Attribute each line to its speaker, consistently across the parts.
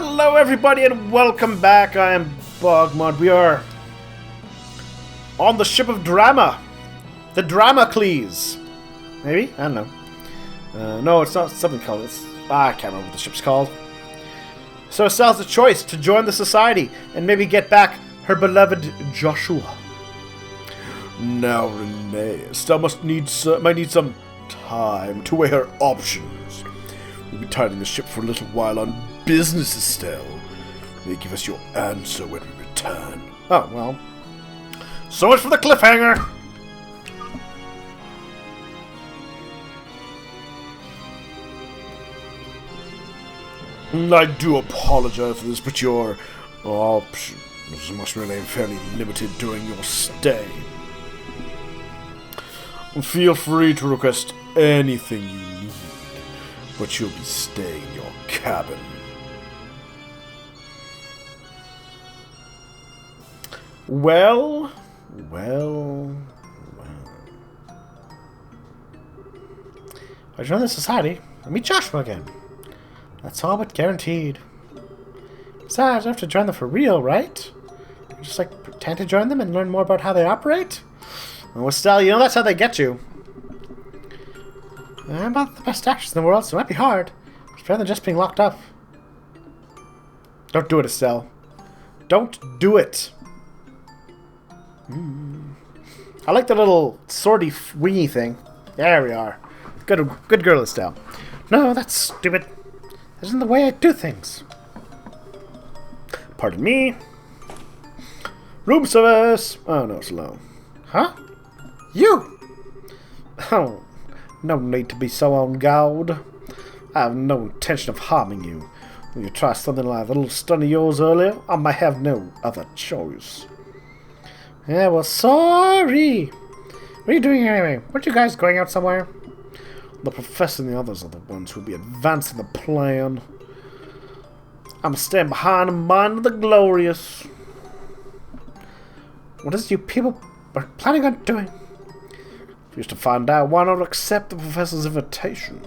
Speaker 1: Hello everybody and welcome back. I am BogMod. We are on the ship of Drama. The Dramacles. Maybe? I don't know. No, it's not something called this. I can't remember what the ship's called. So Estelle has a choice to join the society and maybe get back her beloved Joshua. Now Renee, Estelle might need some time to weigh her options. We'll be tiding the ship for a little while on business, Estelle. May give us your answer when we return. Oh, well. So much for the cliffhanger! I do apologize for this, but your options must remain fairly limited during your stay. Feel free to request anything you need, but you'll be staying in your cabin. Well. I join the society. I'll meet Joshua again. That's all but guaranteed. Besides, I have to join them for real, right? Just like pretend to join them and learn more about how they operate? Well, Estelle, you know that's how they get you. I'm not the best actress in the world, so it might be hard. It's better than just being locked up. Don't do it, Estelle. Don't do it. I like the little swordy wingy thing. There we are. Good girl, Estelle. No, that's stupid. This isn't the way I do things. Pardon me. Room service. Oh, no, it's low. Huh? You! Oh, no need to be so on guard. I have no intention of harming you. When you try something like that little stunt of yours earlier, I may have no other choice. Yeah, well, sorry. What are you doing here anyway? Weren't you guys going out somewhere? The professor and the others are the ones who will be advancing the plan. I'm staying behind and minding the glorious. What is it you people are planning on doing? If you wish to find out, why not accept the professor's invitation?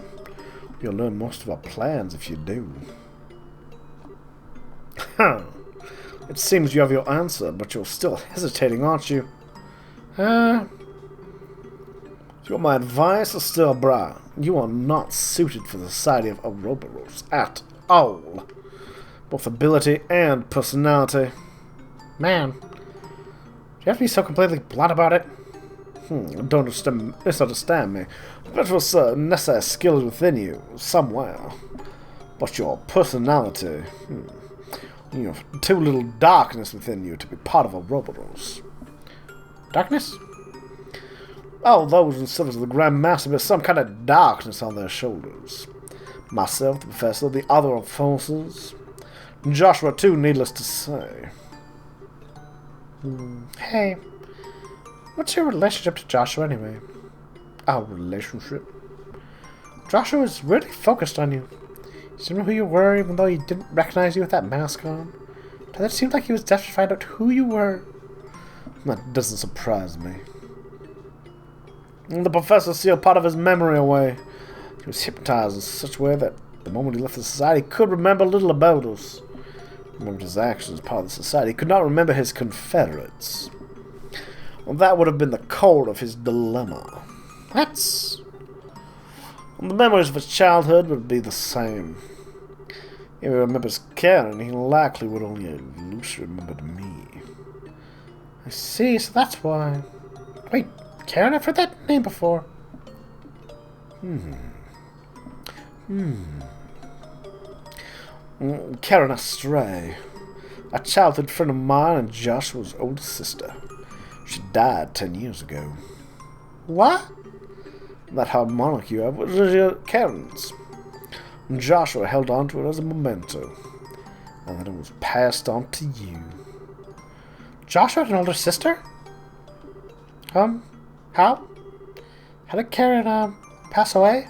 Speaker 1: You'll learn most of our plans if you do. Huh. It seems you have your answer, but you're still hesitating, aren't you? Do you want my advice, Estelle Bra? You are not suited for the society of Ouroboros at all. Both ability and personality. Man, do you have to be so completely blunt about it? Don't misunderstand me. But for certain necessary skills within you, somewhere. But your personality, you have too little darkness within you to be part of Ouroboros. Darkness? Oh, those in service of the Grand Master with some kind of darkness on their shoulders. Myself, the Professor, the other enforcers. Joshua, too, needless to say. Hey, what's your relationship to Joshua, anyway? Our relationship? Joshua was really focused on you. He didn't know who you were, even though he didn't recognize you with that mask on. But it seemed like he was desperate to find out who you were. That doesn't surprise me. The professor sealed part of his memory away. He was hypnotized in such a way that the moment he left the society, he could remember little about us. He remembered his actions as part of the society. He could not remember his confederates. Well, that would have been the core of his dilemma. The memories of his childhood would be the same. If he remembers Karen, he likely would only have loosely remembered me. I see, so that's why. Wait, Karen? I've heard that name before. Karen Astray. A childhood friend of mine and Joshua's older sister. She died 10 years ago. What? That harmonic you have was Karen's. Joshua held on to it as a memento. And then it was passed on to you. Joshua had an older sister? How? How did Karen, pass away?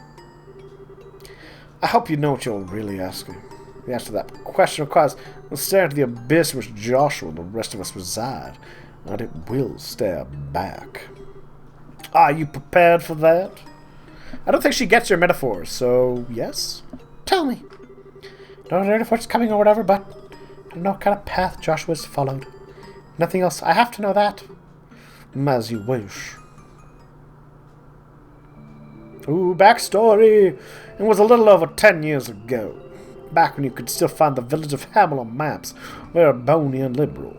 Speaker 1: I hope you know what you're really asking. The answer to that question requires staring into the abyss in which Joshua and the rest of us reside, and it will stare back. Are you prepared for that? I don't think she gets your metaphors, so yes? Tell me. Not really what's coming or whatever, but I don't know what kind of path Joshua's followed. Nothing else. I have to know that. As you wish. Ooh, backstory. It was a little over 10 years ago. Back when you could still find the village of Hameln on maps. Very bony and liberal.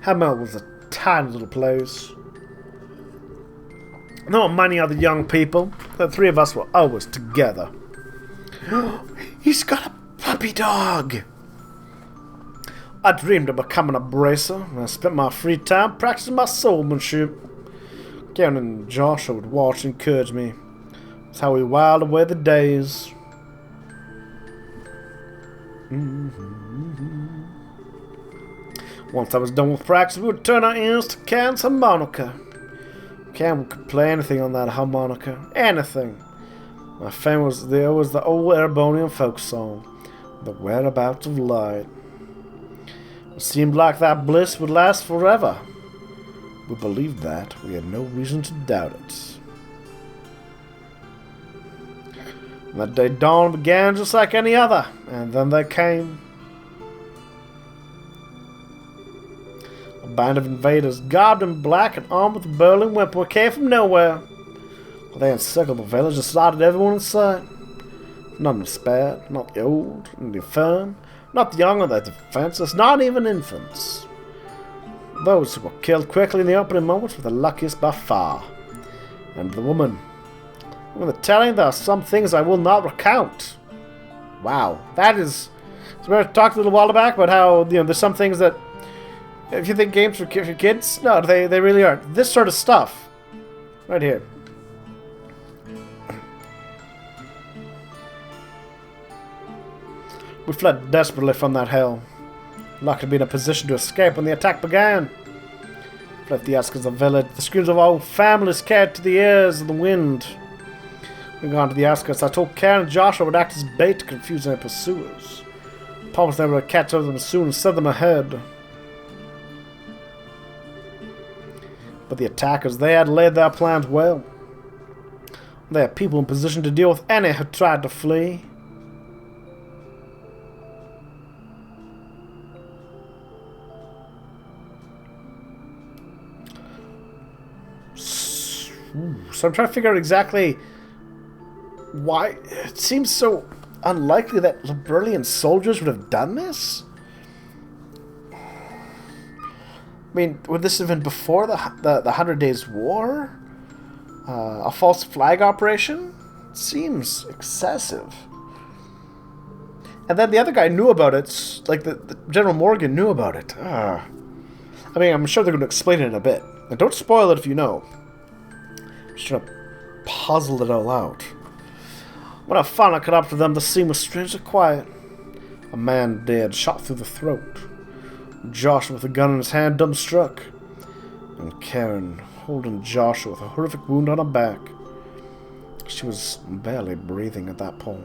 Speaker 1: Hameln was a tiny little place. Not many other young people. The three of us were always together. He's got a puppy dog! I dreamed of becoming a bracer, and I spent my free time practicing my swordsmanship. Karen and Joshua would watch and encourage me. That's how we whiled away the days. Once I was done with practice, we would turn our ears to Karen's harmonica. Karen could play anything on that harmonica. Anything. My favorite was the old Erebonian folk song, The Whereabouts of Light. It seemed like that bliss would last forever. We believed that. We had no reason to doubt it. And that day dawn began just like any other, and then they came. A band of invaders, garbed in black and armed with a burly weapon, came from nowhere. They encircled the village and slaughtered everyone in sight. None was spared, not the old, not the infirm, not the young or the defenseless, not even infants. Those who were killed quickly in the opening moments were the luckiest by far. And the woman. I'm going to tell you there are some things I will not recount. Wow, that is... So we talked a little while back about how, there's some things that... If you think games for kids, no, they really aren't. This sort of stuff. Right here. We fled desperately from that hell. Lucky to be in a position to escape when the attack began. Fled the outskirts of the village. The screams of our families carried to the ears of the wind. We got to the outskirts. I told Karen and Joshua would act as bait to confuse their pursuers. Promised they would catch up to them soon and send them ahead. But the attackers, they had laid their plans well. They had people in position to deal with any who tried to flee. So I'm trying to figure out exactly why it seems so unlikely that Liberalian soldiers would have done this. I mean, would this have been before the 100 Days War? A false flag operation? Seems excessive. And then the other guy knew about it, like the General Morgan knew about it. I mean, I'm sure they're going to explain it in a bit. And don't spoil it if you know. I'm just trying to puzzle it all out. When I finally caught up to them, the scene was strangely quiet. A man dead, shot through the throat. Joshua with a gun in his hand, dumbstruck. And Karen holding Joshua with a horrific wound on her back. She was barely breathing at that point.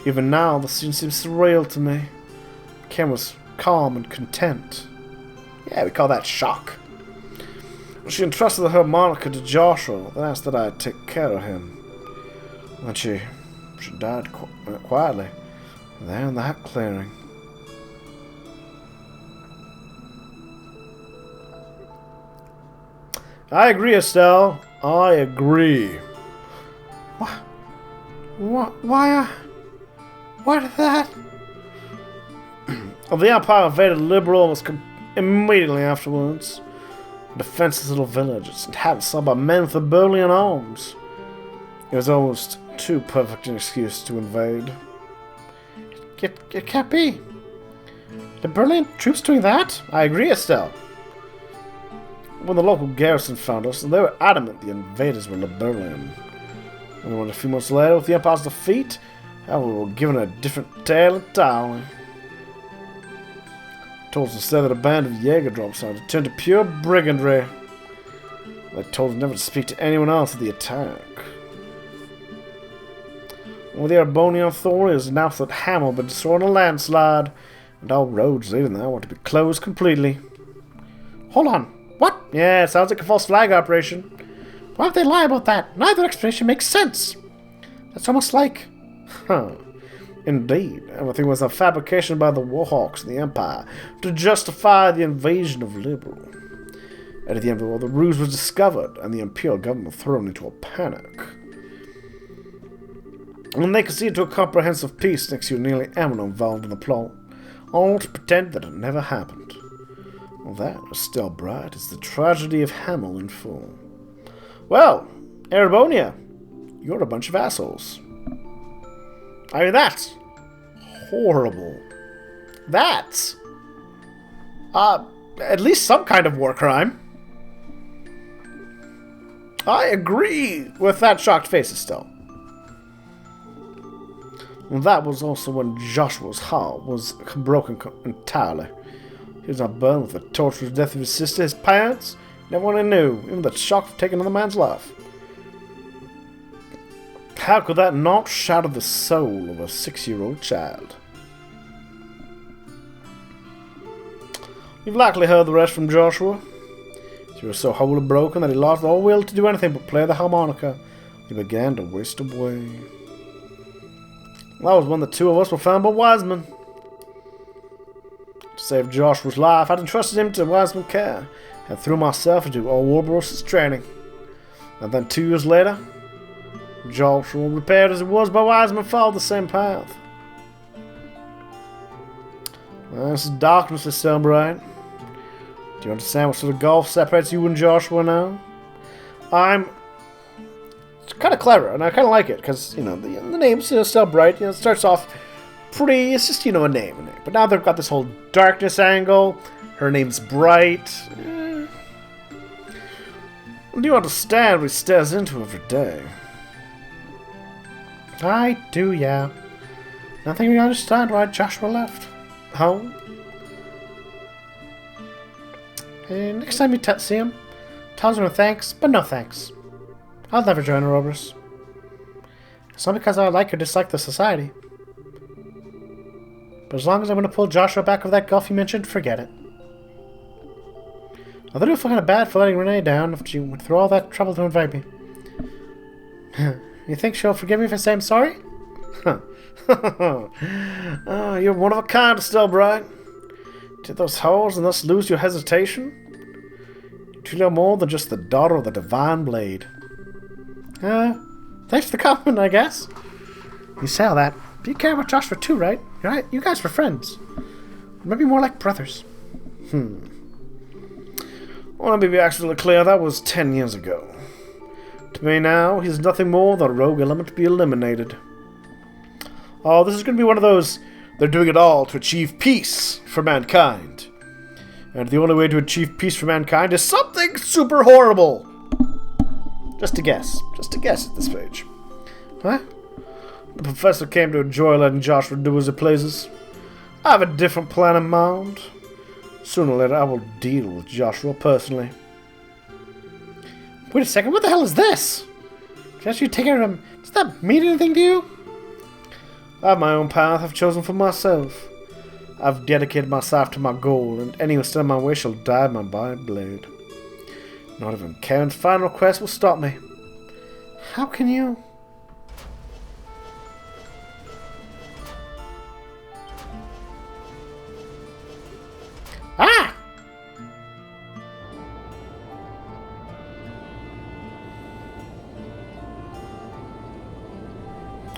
Speaker 1: Even now, the scene seems surreal to me. Karen was calm and content. Yeah, we call that shock. She entrusted the harmonica to Joshua, then asked that I take care of him. And she died quietly, there in that clearing. I agree, Estelle. I agree. Why did that? The Empire invaded Liberal almost immediately afterwards. A defenseless little village. Its inhabitants by men with Burlean arms. It was almost too perfect an excuse to invade. It can't be. The Burlean troops doing that? I agree, Estelle. When the local garrison found us, they were adamant the invaders were Liberalian. And a few months later, with the Empire's defeat, we were given a different tale entirely. Told us instead that a band of Jaeger drops out had turned to pure brigandry. They told us never to speak to anyone else of the attack. Well, the Erebonian authorities announced that Hameln had been destroyed in a landslide, and all roads leading there were to be closed completely. Hold on. What? Yeah, it sounds like a false flag operation. Why would they lie about that? Neither explanation makes sense. That's almost like... Huh. Indeed. Everything was a fabrication by the Warhawks and the Empire to justify the invasion of Liberal. At the end of the war, the ruse was discovered, and the Imperial government thrown into a panic. When they conceded to a comprehensive peace next year, nearly everyone involved in the plot, all to pretend that it never happened. Well, that is still bright as the tragedy of Hameln in full. Well, Erebonia, you're a bunch of assholes. I mean, that's horrible. That's at least some kind of war crime. I agree with that shocked face, Estelle. And that was also when Joshua's heart was broken entirely. He was not burned with the torturous death of his sister, his parents, and everyone he knew, even the shock of taking another man's life. How could that not shatter the soul of a 6-year-old child? You've likely heard the rest from Joshua. He was so wholly broken that he lost all will to do anything but play the harmonica. He began to waste away. That was when the two of us were found by Wiseman. To save Joshua's life, I'd entrusted him to Wiseman care and threw myself into Ouroboros' training. And then 2 years later, Joshua, repaired as it was by Wiseman, followed the same path. Well, this is darkness, is so bright. Do you understand what sort of gulf separates you and Joshua now? It's kind of clever, and I kind of like it, because, you know, the name's still bright. You know, it starts off pretty, it's just, you know, a name. But now they've got this whole darkness angle. Her name's Bright. Do you understand what he stares into every day? I do, yeah. Nothing we understand why Joshua left home. Next time you see him, tell him thanks, but no thanks. I'll never join Ouroboros. It's not because I like or dislike the society. But as long as I'm going to pull Joshua back over that gulf you mentioned, forget it. Although I do feel kind of bad for letting Renee down if she went through all that trouble to invite me. You think she'll forgive me for saying sorry? Oh, you're one of a kind, still, Bright. Did those holes and thus lose your hesitation? You're truly more than just the daughter of the divine blade. Thanks for the compliment, I guess. You say all that, but you care about Joshua too, right? You're right. You guys were friends. Or maybe more like brothers. Well, let me be absolutely clear, that was 10 years ago. To me now, he's nothing more than a rogue element to be eliminated. Oh, this is going to be one of those, they're doing it all to achieve peace for mankind. And the only way to achieve peace for mankind is something super horrible. Just a guess at this page. Huh? The professor came to enjoy letting Joshua do as he pleases. I have a different plan in mind. Sooner or later, I will deal with Joshua personally. Wait a second, what the hell is this? Just you taking him? Does that mean anything to you? I have my own path I've chosen for myself. I've dedicated myself to my goal, and anyone still in my way shall die by my blade. Not even Karen's final request will stop me. How can you? Ah!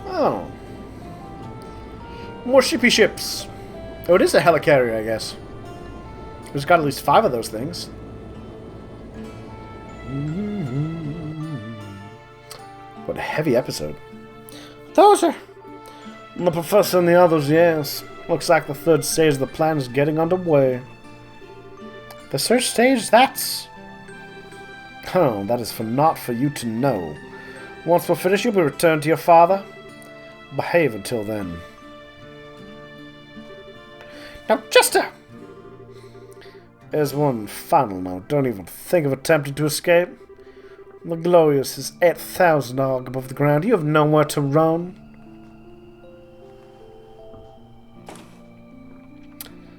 Speaker 1: Oh. More shippy ships. Oh, it is a helicarrier, I guess. It's got at least 5 of those things. What a heavy episode. Those are... The professor and the others, yes. Looks like the 3rd stage of the plan is getting underway. The 3rd stage, that's... Oh, that is not for you to know. Once we're finished, you'll be returned to your father. Behave until then. Now, Chester! There's one final note. Don't even think of attempting to escape. The Glorious is 8,000 arc above the ground. You have nowhere to run.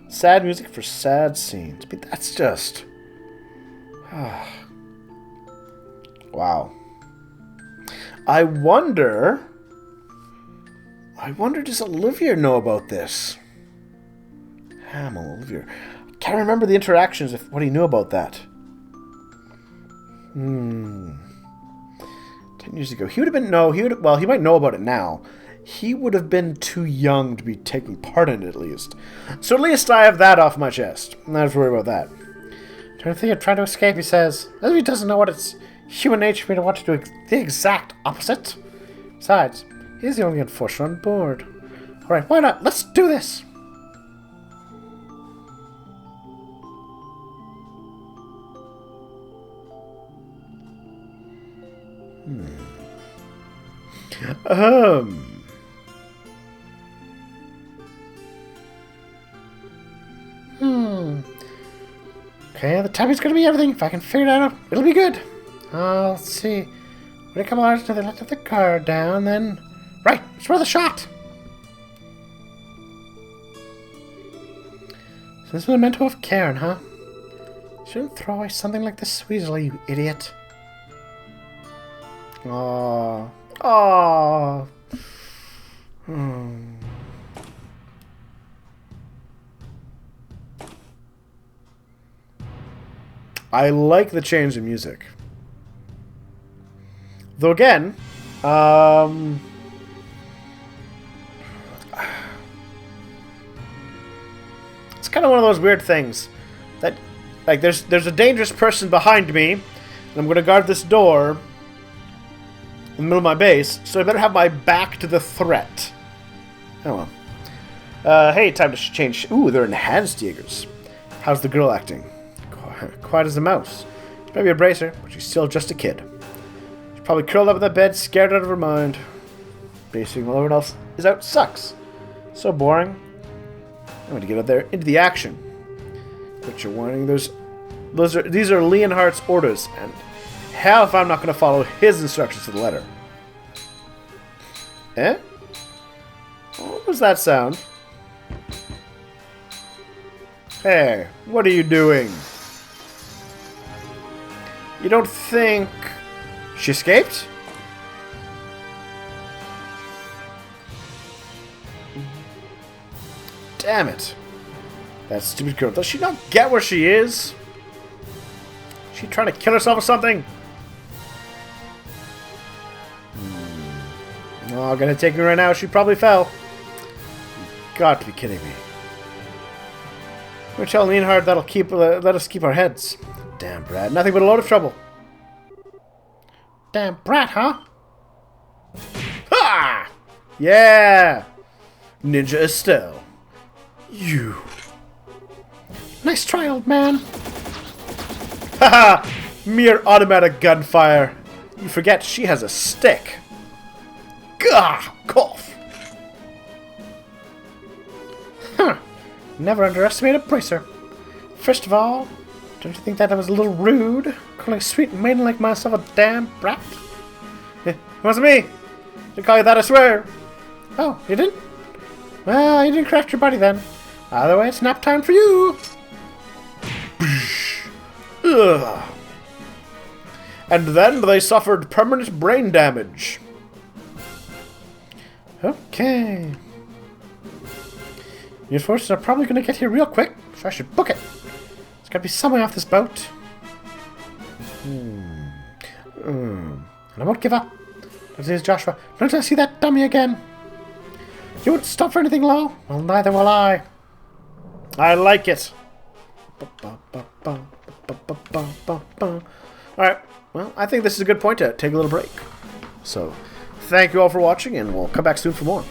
Speaker 1: Sad music for sad scenes. But that's just... Wow. I wonder, does Olivia know about this? Hameln, Olivia. I can't remember the interactions, what he knew about that. 10 years ago. He would have been, well, he might know about it now. He would have been too young to be taking part in it, at least. So at least I have that off my chest. I'm not worried about that. Trying to think of trying to escape, he says. As if he doesn't know what it's human nature for me to want to do the exact opposite. Besides, he's the only enforcer on board. Alright, why not? Let's do this! Okay, the timing's gonna be everything. If I can figure it out, it'll be good. Let's see. When it comes out to the left of the car down, then... Right, it's worth a shot! So this is a memento of Karen, huh? Shouldn't throw away something like this so easily, you idiot. Aww. Aww. I like the change in music. Though again, it's kind of one of those weird things that, like, there's a dangerous person behind me, and I'm going to guard this door in the middle of my base, so I better have my back to the threat. Oh well. Hey, time to change. Ooh, they're enhanced Jaegers. How's the girl acting? Quiet as a mouse. She's maybe a bracer, but she's still just a kid. She's probably curled up in the bed, scared out of her mind. Basically, while everyone else is out sucks. So boring. I'm going to get out there into the action. But you're warning, these are Leonhardt's orders, and hell if I'm not going to follow his instructions to the letter. Eh? What was that sound? Hey, what are you doing? You don't think... She escaped? Damn it. That stupid girl. Does she not get where she is? Is she trying to kill herself or something? Oh, gonna take me right now. She probably fell. You've got to be kidding me. We're telling Leonhardt that'll let us keep our heads. Damn brat. Nothing but a load of trouble. Damn brat, huh? Ha! Yeah! Ninja Estelle. You. Nice try, old man. Haha! Mere automatic gunfire. You forget she has a stick. Gah! Cough. Huh. Never underestimate a bracer. First of all, don't you think that was a little rude? Calling a sweet maiden like myself a damn brat? It wasn't me. Didn't call you that, I swear. Oh, you didn't? Well, you didn't craft your body then. Either way, it's nap time for you. Ugh. And then they suffered permanent brain damage. Okay. Your forces are probably going to get here real quick, so I should book it. There's got to be some way off this boat. And I won't give up. There's Joshua. Don't I see that dummy again? You wouldn't stop for anything, Lo? Well, neither will I. I like it. Alright, well, I think this is a good point to take a little break. So, thank you all for watching, and we'll come back soon for more.